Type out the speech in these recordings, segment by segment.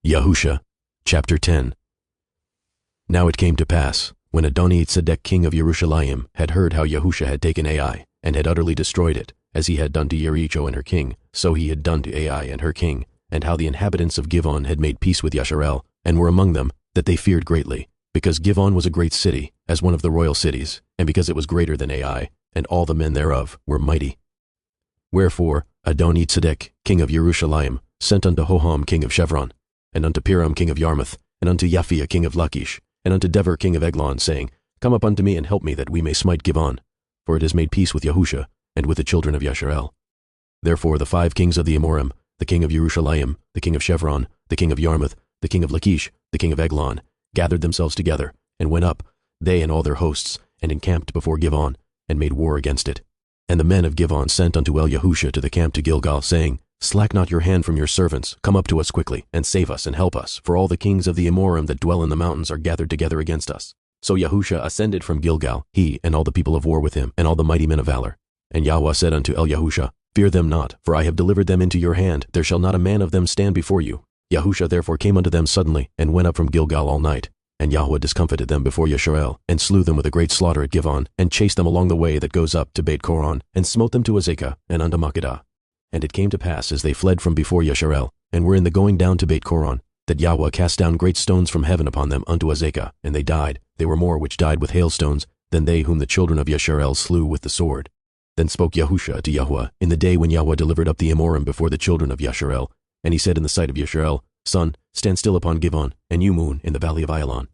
Yahusha, chapter 10. Now it came to pass, when Adoni-Tzedek king of Yerushalayim had heard how Yahusha had taken Ai, and had utterly destroyed it, as he had done to Jericho and her king, so he had done to Ai and her king, and how the inhabitants of Givon had made peace with Yasharel, and were among them, that they feared greatly, because Givon was a great city, as one of the royal cities, and because it was greater than Ai, and all the men thereof were mighty. Wherefore Adoni-Tzedek king of Yerushalayim sent unto Hoham king of Chevron, and unto Piram king of Yarmouth, and unto Japhia king of Lachish, and unto Dever king of Eglon, saying, Come up unto me and help me, that we may smite Givon, for it has made peace with Yahusha, and with the children of Yasharel. Therefore the 5 kings of the Amorim, the king of Yerushalayim, the king of Chevron, the king of Yarmouth, the king of Lachish, the king of Eglon, gathered themselves together, and went up, they and all their hosts, and encamped before Givon, and made war against it. And the men of Givon sent unto Yahusha to the camp to Gilgal, saying, Slack not your hand from your servants, come up to us quickly, and save us, and help us, for all the kings of the Amorim that dwell in the mountains are gathered together against us. So Yahusha ascended from Gilgal, he and all the people of war with him, and all the mighty men of valor. And Yahweh said unto Yahusha, Fear them not, for I have delivered them into your hand, there shall not a man of them stand before you. Yahusha therefore came unto them suddenly, and went up from Gilgal all night. And Yahweh discomfited them before Yasharel, and slew them with a great slaughter at Givon, and chased them along the way that goes up to Beit-Coron, and smote them to Azekah, and unto Makkedah. And it came to pass, as they fled from before Yasharel, and were in the going down to Beit-Coron, that Yahweh cast down great stones from heaven upon them unto Azekah, and they died. They were more which died with hailstones than they whom the children of Yasharel slew with the sword. Then spoke Yahusha to Yahweh in the day when Yahweh delivered up the Amorim before the children of Yasharel. And he said in the sight of Yasharel, Sun, stand still upon Givon, and you, moon, in the valley of Ayalon.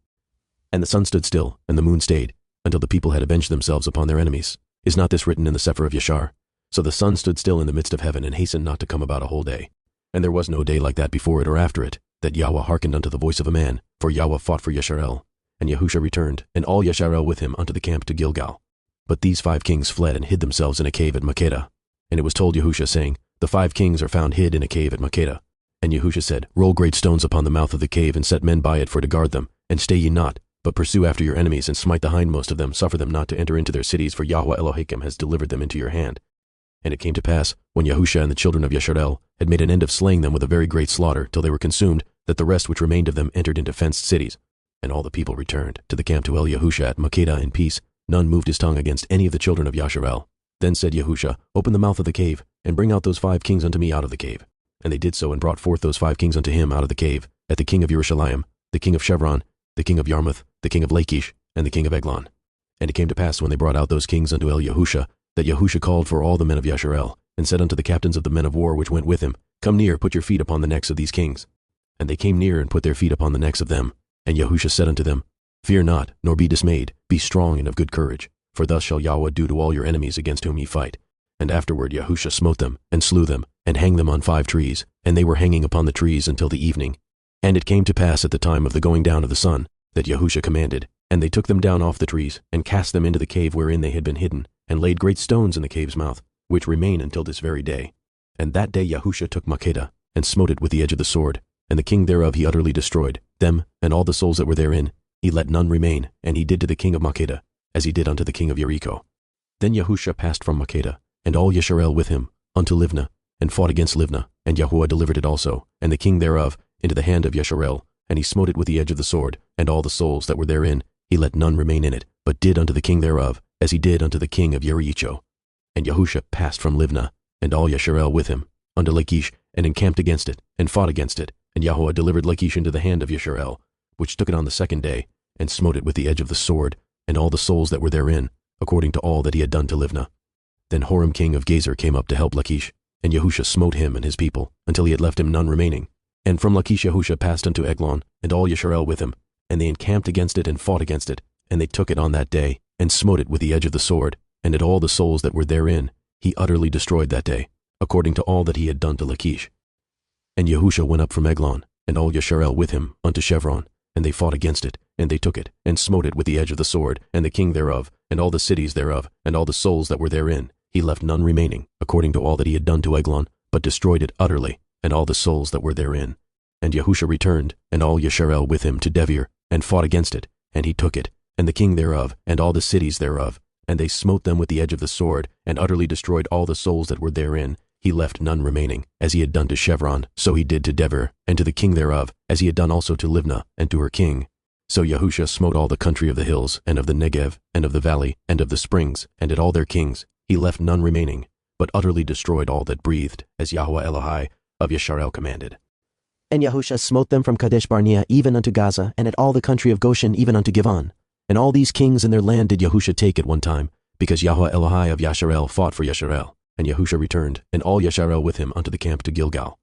And the sun stood still, and the moon stayed, until the people had avenged themselves upon their enemies. Is not this written in the Sefer of Yashar? So the sun stood still in the midst of heaven, and hastened not to come about a whole day. And there was no day like that before it or after it, that Yahweh hearkened unto the voice of a man, for Yahweh fought for Yasharel. And Yahusha returned, and all Yasharel with him, unto the camp to Gilgal. But these 5 kings fled and hid themselves in a cave at Makkedah. And it was told Yahusha, saying, The 5 kings are found hid in a cave at Makkedah. And Yahusha said, Roll great stones upon the mouth of the cave, and set men by it for to guard them, and stay ye not, but pursue after your enemies, and smite the hindmost of them, suffer them not to enter into their cities, for Yahweh Elohim has delivered them into your hand. And it came to pass, when Yahusha and the children of Yasharel had made an end of slaying them with a very great slaughter, till they were consumed, that the rest which remained of them entered into fenced cities. And all the people returned to the camp to Yahusha at Makkedah in peace. None moved his tongue against any of the children of Yasharel. Then said Yahusha, Open the mouth of the cave, and bring out those 5 kings unto me out of the cave. And they did so, and brought forth those 5 kings unto him out of the cave, at the king of Yerushalayim, the king of Chevron, the king of Yarmouth, the king of Lachish, and the king of Eglon. And it came to pass, when they brought out those kings unto Yahusha, that Yahusha called for all the men of Yasharel, and said unto the captains of the men of war which went with him, Come near, put your feet upon the necks of these kings. And they came near, and put their feet upon the necks of them. And Yahusha said unto them, Fear not, nor be dismayed, be strong and of good courage, for thus shall Yahweh do to all your enemies against whom ye fight. And afterward Yahusha smote them, and slew them, and hanged them on 5 trees, and they were hanging upon the trees until the evening. And it came to pass at the time of the going down of the sun, that Yahusha commanded, and they took them down off the trees, and cast them into the cave wherein they had been hidden, and laid great stones in the cave's mouth, which remain until this very day. And that day Yahusha took Makkedah, and smote it with the edge of the sword, and the king thereof he utterly destroyed, them, and all the souls that were therein. He let none remain, and he did to the king of Makkedah, as he did unto the king of Jericho. Then Yahusha passed from Makkedah, and all Yasharel with him, unto Livnah, and fought against Livnah, and Yahweh delivered it also, and the king thereof, into the hand of Yasharel, and he smote it with the edge of the sword, and all the souls that were therein. He let none remain in it, but did unto the king thereof, as he did unto the king of Jericho. And Yahusha passed from Livnah, and all Yasharel with him, unto Lachish, and encamped against it, and fought against it. And Yahweh delivered Lachish into the hand of Yasharel, which took it on the 2nd day, and smote it with the edge of the sword, and all the souls that were therein, according to all that he had done to Livnah. Then Horam king of Gezer came up to help Lachish, and Yahusha smote him and his people, until he had left him none remaining. And from Lachish Yahusha passed unto Eglon, and all Yasharel with him, and they encamped against it, and fought against it. And they took it on that day, and smote it with the edge of the sword, and at all the souls that were therein he utterly destroyed that day, according to all that he had done to Lachish. And Yahusha went up from Eglon, and all Yasharel with him, unto Chevron, and they fought against it, and they took it, and smote it with the edge of the sword, and the king thereof, and all the cities thereof, and all the souls that were therein. He left none remaining, according to all that he had done to Eglon, but destroyed it utterly, and all the souls that were therein. And Yahusha returned, and all Yasharel with him, to Devir, and fought against it, and he took it, and the king thereof, and all the cities thereof, and they smote them with the edge of the sword, and utterly destroyed all the souls that were therein. he left none remaining. As he had done to Chevron, so he did to Dever, and to the king thereof, as he had done also to Libnah, and to her king. So Yahusha smote all the country of the hills, and of the Negev, and of the valley, and of the springs, and at all their kings. He left none remaining, but utterly destroyed all that breathed, as Yahweh Elohai of Yasharel commanded. And Yahusha smote them from Kadesh Barnea even unto Gaza, and at all the country of Goshen even unto Givon. And all these kings and their land did Yahusha take at one time, because Yahweh Elohai of Yasharel fought for Yasharel. And Yahusha returned, and all Yasharel with him unto the camp to Gilgal.